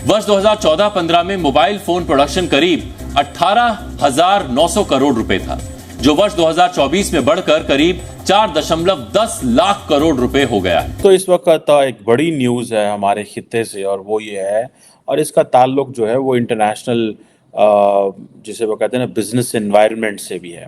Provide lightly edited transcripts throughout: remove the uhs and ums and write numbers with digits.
वर्ष 2014-15 में mobile phone production करीब 18,900 करोड़ रुपए था, जो वर्ष 2024 में बढ़कर करीब 4.10 लाख करोड़ रुपए हो गया है। तो इस वक्त एक बड़ी न्यूज़ है हमारे खित्ते से, और वो ये है, और इसका ताल्लुक जो है वो इंटरनेशनल जिसे वो कहते हैं ना बिजनेस एनवायरनमेंट से भी है,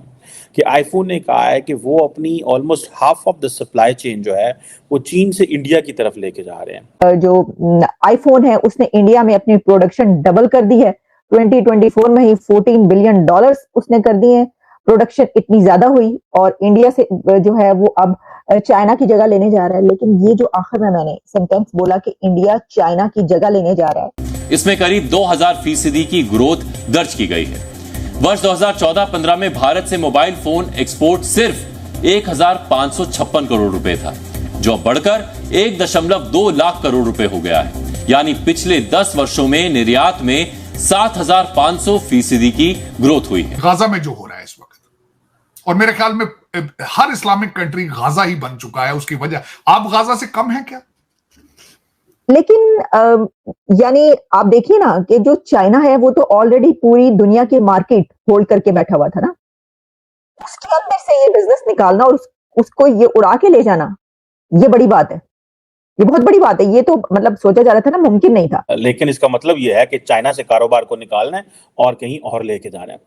कि आईफोन ने कहा है कि वो अपनी almost half of the supply chain जो है वो चीन से इंडिया की तरफ लेके जा रहे हैं। जो आईफोन है उसने इंडिया में अपनी प्रोडक्शन डबल कर दी है। 2024 में ही $14 बिलियन उसने कर दिए हैं। प्रोडक्शन इतनी ज्यादा हुई और इंडिया से जो है वो अब चाइना की जगह लेने जा रहा है। लेकिन ये जो आखिर में मैंने सेंटेंस बोला कि इंडिया चाइना की जगह लेने जा रहा है, इसमें करीब 2000% की ग्रोथ दर्ज की गई है। वर्ष 2014-15 में भारत से मोबाइल फोन एक्सपोर्ट सिर्फ 1,556 करोड़ रुपए था, जो अब बढ़कर 1.2 लाख करोड़ रुपए हो गया है। यानी पिछले 10 वर्षों में निर्यात में 7,500% की ग्रोथ हुई है। गाजा में जो हो रहा है इस वक्त, और मेरे ख्याल में हर इस्लामिक कंट्री गाजा ही बन चुका है, उसकी वजह आप गाजा से कम है क्या? लेकिन यानी आप देखिए ना कि जो चाइना है वो तो ऑलरेडी पूरी दुनिया के मार्केट होल्ड करके बैठा हुआ था ना, उसके अंदर से ये बिजनेस निकालना और उसको ये उड़ा के ले जाना, ये बड़ी बात है, ये बहुत बड़ी बात है। ये तो मतलब सोचा जा रहा था ना, मुमकिन नहीं था। लेकिन इसका मतलब ये है कि चाइना से कारोबार को निकालना है और कहीं और लेके जाना है,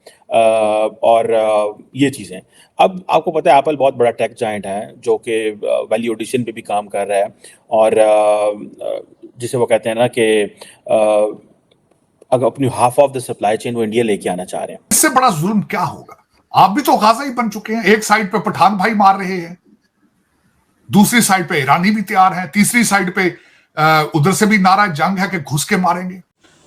और ये चीज़ें। अब आपको पता है एप्पल बहुत बड़ा टेक जायंट है जो कि वैल्यू एडिशन पे भी काम कर रहा है, और जिसे वो कहते हैं ना कि अगर अपनी half of the supply chain वो इंडिया लेके आना चाह रहे हैं। इससे बड़ा जुल्म क्या होगा? आप भी तो गाजा ही बन चुके हैं। एक साइड पे पठान भाई मार रहे हैं, दूसरी साइड पे ईरानी भी तैयार है, तीसरी साइड पे उधर से भी नारा जंग है कि घुस के मारेंगे।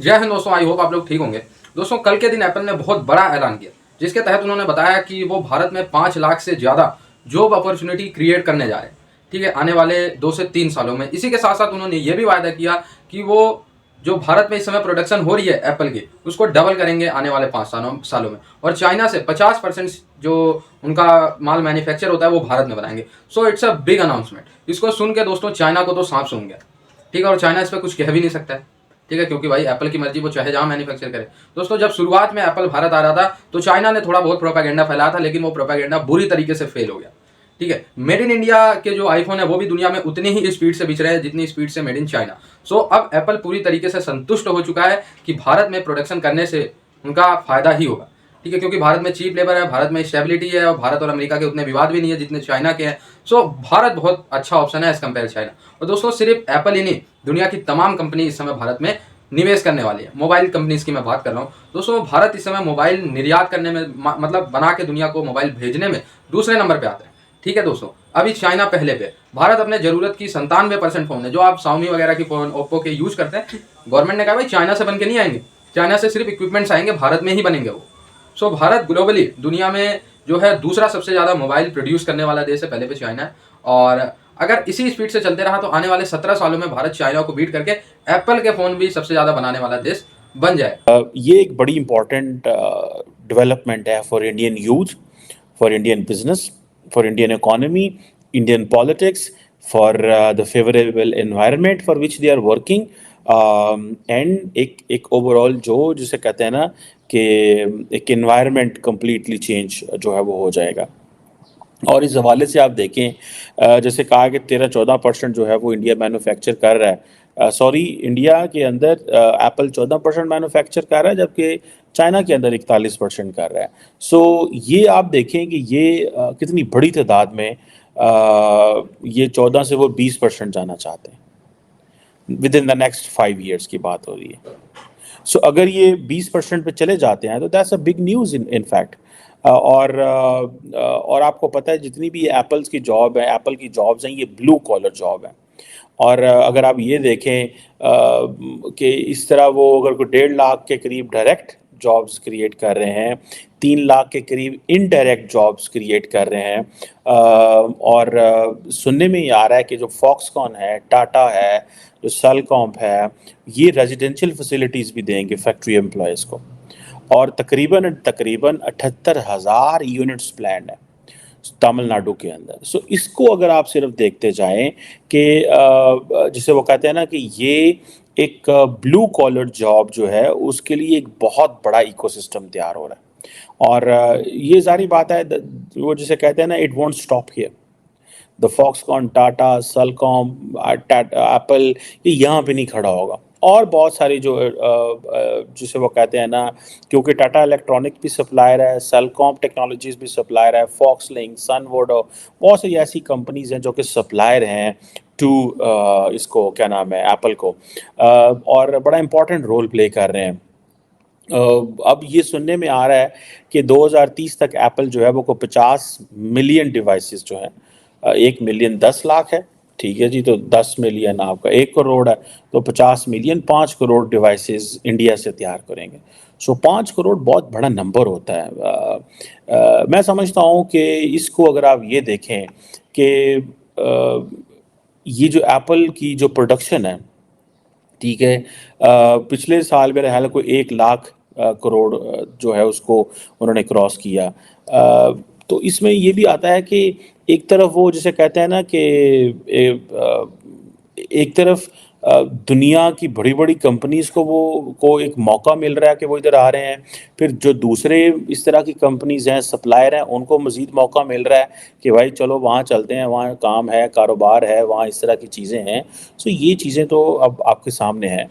जय हिंद दोस्तों, आई होप आप लोग ठीक होंगे। दोस्तों, कल के दिन एप्पल ने बहुत बड़ा ऐलान किया, जिसके तहत उन्होंने बताया कि वो भारत में 5 लाख से ज़्यादा जॉब अपॉर्चुनिटी क्रिएट करने जा रहे हैं, ठीक है, आने वाले 2 से 3 सालों में। इसी के साथ साथ उन्होंने ये भी वायदा किया कि वो जो भारत में इस समय प्रोडक्शन हो रही है एप्पल की, उसको डबल करेंगे आने वाले 5 सालों में, और चाइना से 50% जो उनका माल मैन्युफैक्चर होता है वो भारत में बनाएंगे। So it's a big announcement. इसको सुन के दोस्तों चाइना को तो सांप सूंघ गया, ठीक है, और चाइना इस पर कुछ कह भी नहीं सकता है, ठीक है, क्योंकि भाई एप्पल की मर्जी, वो चाहे जहाँ मैन्युफैक्चर करे। दोस्तों, जब शुरुआत में एप्पल भारत आ रहा था तो चाइना ने थोड़ा बहुत प्रोपेगेंडा फैलाया था, लेकिन वो प्रोपेगेंडा बुरी तरीके से फेल हो गया, ठीक है। मेड इन इंडिया के जो आईफोन है वो भी दुनिया में उतनी ही स्पीड से बिक रहे हैं जितनी स्पीड से मेड इन चाइना। सो अब एप्पल पूरी तरीके से संतुष्ट हो चुका है कि भारत में प्रोडक्शन करने से उनका फायदा ही होगा, ठीक है, क्योंकि भारत में चीप लेबर है, भारत में स्टेबिलिटी है, और भारत और अमेरिका के उतने विवाद भी नहीं है जितने चाइना के हैं। सो भारत बहुत अच्छा ऑप्शन है एज कम्पेयर चाइना। और दोस्तों, सिर्फ एप्पल ही नहीं, दुनिया की तमाम कंपनी इस समय भारत में निवेश करने वाली है। मोबाइल कंपनीज की मैं बात कर रहा हूँ दोस्तों। भारत इस समय मोबाइल निर्यात करने में, मतलब बना के दुनिया को मोबाइल भेजने में दूसरे नंबर पे आता है, ठीक है दोस्तों। अभी चाइना पहले पे, भारत अपने जरूरत की 97% फोन है जो आप Xiaomi वगैरह की फोन, ओप्पो के यूज करते हैं, गवर्नमेंट ने कहा भाई चाइना से बन के नहीं आएंगे, चाइना से सिर्फ इक्विपमेंट्स आएंगे, भारत में ही बनेंगे वो। सो भारत ग्लोबली दुनिया में जो है दूसरा सबसे ज़्यादा मोबाइल प्रोड्यूस करने वाला देश है, पहले पे चाइना है। और अगर इसी स्पीड से चलते रहा तो आने वाले 17 सालों में भारत चाइना को बीट करके एप्पल के फ़ोन भी सबसे ज़्यादा बनाने वाला देश बन जाए। ये एक बड़ी इंपॉर्टेंट डेवलपमेंट है for Indian youth, for Indian business, for Indian economy, Indian politics, for the favourable environment for which they are working, and एक ओवरऑल जो जिसे कहते हैं ना कि एक एनवायरनमेंट कम्प्लीटली चेंज जो है वो हो जाएगा। और इस हवाले से आप देखें, जैसे कहा कि 13-14% जो है वो इंडिया मैन्युफैक्चर कर रहा है, सॉरी इंडिया के अंदर एप्पल 14% मैन्युफैक्चर कर रहा है, जबकि चाइना के अंदर 41% कर रहा है। सो ये आप देखें कि ये कितनी बड़ी तादाद में ये 14 से वो 20% जाना चाहते हैं with in the next 5 years की बात हो रही है। सो अगर ये 20% पे चले जाते हैं तो that's a big news in fact. और आपको पता है जितनी भी एप्पल्स की जॉब है, एप्पल की जॉब्स हैं, ये ब्लू कॉलर जॉब है। और अगर आप ये देखें कि इस तरह वो अगर कोई 1.5 लाख के करीब डायरेक्ट जॉब्स क्रिएट कर रहे हैं, 3 लाख के करीब इनडायरेक्ट जॉब्स क्रिएट कर रहे हैं, और सुनने में ये आ रहा है कि जो फॉक्सकॉन है, टाटा है, जो सेलकॉम है, ये रेजिडेंशियल फैसिलिटीज़ भी देंगे फैक्ट्री एम्प्लॉयज़ को, और तकरीबन 78,000 यूनिट्स प्लान है तमिलनाडु के अंदर। सो इसको अगर आप सिर्फ देखते जाएं कि जिसे वो कहते हैं ना कि ये एक ब्लू कॉलर जॉब जो है उसके लिए एक बहुत बड़ा इकोसिस्टम तैयार हो रहा है। और ये जारी बात है, वो जिसे कहते हैं ना, it won't stop here. The Foxconn, Tata, Celcom, Apple, ये यहाँ पे नहीं खड़ा होगा। और बहुत सारी जो जिसे वो कहते हैं ना, क्योंकि टाटा इलेक्ट्रॉनिक भी सप्लायर है, सेलकॉम टेक्नोलॉजीज भी सप्लायर है, फॉक्सलिंक, सनवोडो, बहुत सारी ऐसी कंपनीज हैं जो कि सप्लायर हैं टू इसको क्या नाम है, एप्पल को, और बड़ा इंपॉर्टेंट रोल प्ले कर रहे हैं। अब ये सुनने में आ रहा है कि 2030 तक एप्पल जो है वो को 50 मिलियन डिवाइसेस जो हैं, 1 मिलियन 10 लाख है, ठीक है जी, तो 10 मिलियन आपका 1 करोड़ है, तो 50 मिलियन 5 करोड़ डिवाइसेस इंडिया से तैयार करेंगे। सो 5 करोड़ बहुत बड़ा नंबर होता है। मैं समझता हूँ कि इसको अगर आप ये देखें कि ये जो एप्पल की जो प्रोडक्शन है, ठीक है, पिछले साल मेरे ख्याल कोई 1 लाख करोड़ जो है उसको उन्होंने क्रॉस किया। तो इसमें ये भी आता है कि एक तरफ वो जिसे कहते हैं ना कि एक तरफ दुनिया की बड़ी बड़ी कंपनीज को एक मौका मिल रहा है कि वो इधर आ रहे हैं, फिर जो दूसरे इस तरह की कंपनीज हैं, सप्लायर हैं, उनको मज़ीद मौका मिल रहा है कि भाई चलो वहाँ चलते हैं, वहाँ काम है, कारोबार है, वहाँ इस तरह की चीज़ें हैं। सो ये चीज़ें तो अब आपके सामने हैं।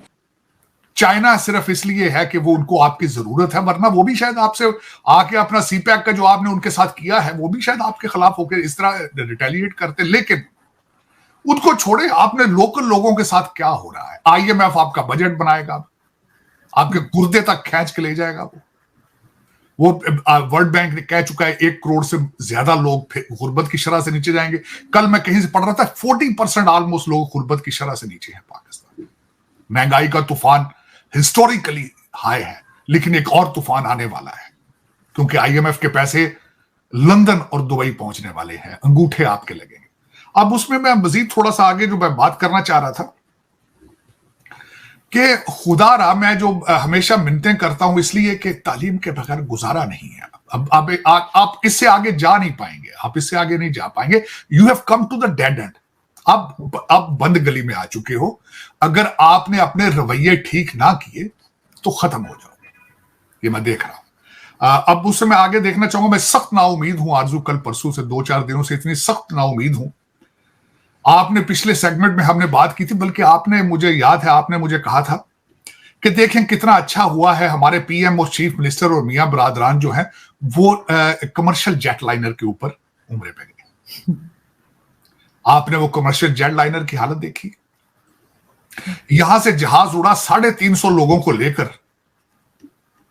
चाइना सिर्फ इसलिए है कि वो उनको आपकी जरूरत है, वरना वो भी शायद आपसे आके अपना सीपैक का जो आपने उनके साथ किया है वो भी शायद आपके खिलाफ होकर इस तरह रिटेलिएट करते। लेकिन उनको छोड़े, आपने लोकल लोगों के साथ क्या हो रहा है। आईएमएफ आपका बजट बनाएगा, आपके गुर्दे तक खींच के ले जाएगा। वो वर्ल्ड बैंक ने कह चुका है 1 करोड़ से ज्यादा लोग गुर्बत की शरह से नीचे जाएंगे। कल मैं कहीं से पढ़ रहा था 40% ऑलमोस्ट लोग गुर्बत की शरह से नीचे हैं पाकिस्तान। महंगाई का तूफान हिस्टोरिकली हाई है, लेकिन एक और तूफान आने वाला है, क्योंकि आईएमएफ के पैसे लंदन और दुबई पहुंचने वाले हैं, अंगूठे आपके लगेंगे। अब उसमें मैं मजीद थोड़ा सा आगे जो मैं बात करना चाह रहा था कि खुदारा, मैं जो हमेशा मिन्नतें करता हूं इसलिए कि तालीम के बगैर गुजारा नहीं है। अब आप इससे आगे जा नहीं पाएंगे, आप इससे आगे नहीं जा पाएंगे। You have come to the dead end. आप बंद गली में आ चुके हो। अगर आपने अपने रवैये ठीक ना किए तो खत्म हो जाओगे, ये मैं देख रहा हूं। अब उससे मैं आगे देखना चाहूंगा। मैं सख्त नाउमीद हूं आरजू, कल परसों से 2-4 दिनों से इतनी सख्त नाउमीद हूं। आपने पिछले सेगमेंट में हमने बात की थी, बल्कि आपने, मुझे याद है, आपने मुझे कहा था कि देखें कितना अच्छा हुआ है, हमारे पीएम और चीफ मिनिस्टर और मियां बरादरान जो है वो कमर्शियल जेट लाइनर के ऊपर उम्रे पे गए। आपने वो कमर्शियल जेट लाइनर की हालत देखी। यहां से जहाज उड़ा 350 लोगों को लेकर,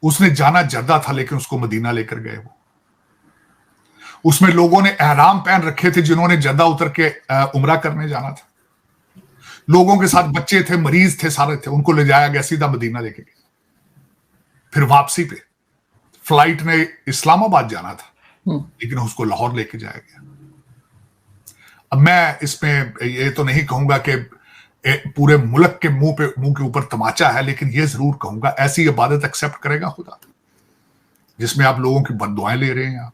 उसने जाना जद्दा था लेकिन उसको मदीना लेकर गए। वो उसमें लोगों ने एहराम पहन रखे थे जिन्होंने जद्दा उतर के उमरा करने जाना था। लोगों के साथ बच्चे थे, मरीज थे, सारे थे, उनको ले जाया गया, सीधा मदीना लेके गए। फिर वापसी पे फ्लाइट ने इस्लामाबाद जाना था लेकिन उसको लाहौर लेके जाया गया। अब मैं इसमें ये तो नहीं कहूंगा कि पूरे मुल्क के मुंह के ऊपर तमाचा है, लेकिन ये जरूर कहूंगा ऐसी इबादत एक्सेप्ट करेगा खुदा जिसमें आप लोगों की बद्दुआएं ले रहे हैं, आप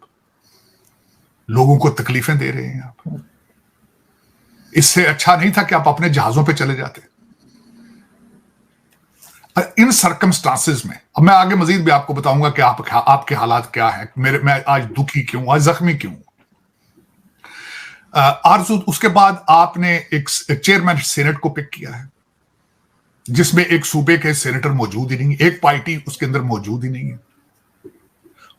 लोगों को तकलीफें दे रहे हैं आप। इससे अच्छा नहीं था कि आप अपने जहाजों पे चले जाते। इन सर्कमस्टांसेस में अब मैं आगे मजीद भी आपको बताऊंगा कि आपके हालात क्या है, मैं आज दुखी क्यों, आज जख्मी क्यों। आरजू, उसके बाद आपने एक चेयरमैन सेनेट को पिक किया है जिसमें एक सूबे के सेनेटर मौजूद ही नहीं, एक पार्टी उसके अंदर मौजूद ही नहीं है।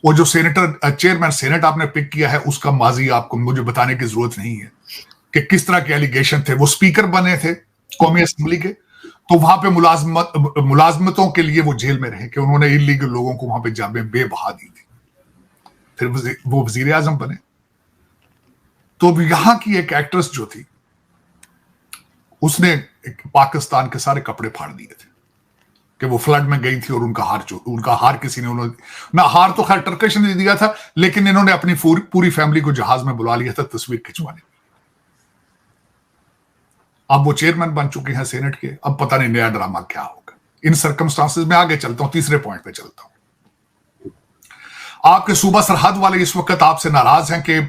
वो जो चेयरमैन सेनेट आपने पिक किया है उसका माजी आपको मुझे बताने की जरूरत नहीं है कि किस तरह के एलिगेशन थे। वो स्पीकर बने थे कौमी असेंबली के, तो वहां पे मुलाजमतों के लिए वो जेल में रहे कि उन्होंने इलीगल लोगों को वहां पे जामे बेबहा दी थी। फिर वो वजीर आजम बने। तो यहां की एक एक्ट्रेस जो थी उसने पाकिस्तान के सारे कपड़े फाड़ दिए थे कि वो फ्लड में गई थी और उनका हार किसी ने, उन्होंने ना, हार तो खैर टर्किश ने दिया था, लेकिन इन्होंने अपनी पूरी फैमिली को जहाज में बुला लिया था तस्वीर खिंचवाने। अब वो चेयरमैन बन चुके हैं सेनेट के। अब पता नहीं नया ड्रामा क्या होगा। इन सर्कमस्टांसेस में आगे चलता हूं, तीसरे पॉइंट पे चलता हूं। आपके सूबा सरहद वाले इस वक्त आपसे नाराज हैं कि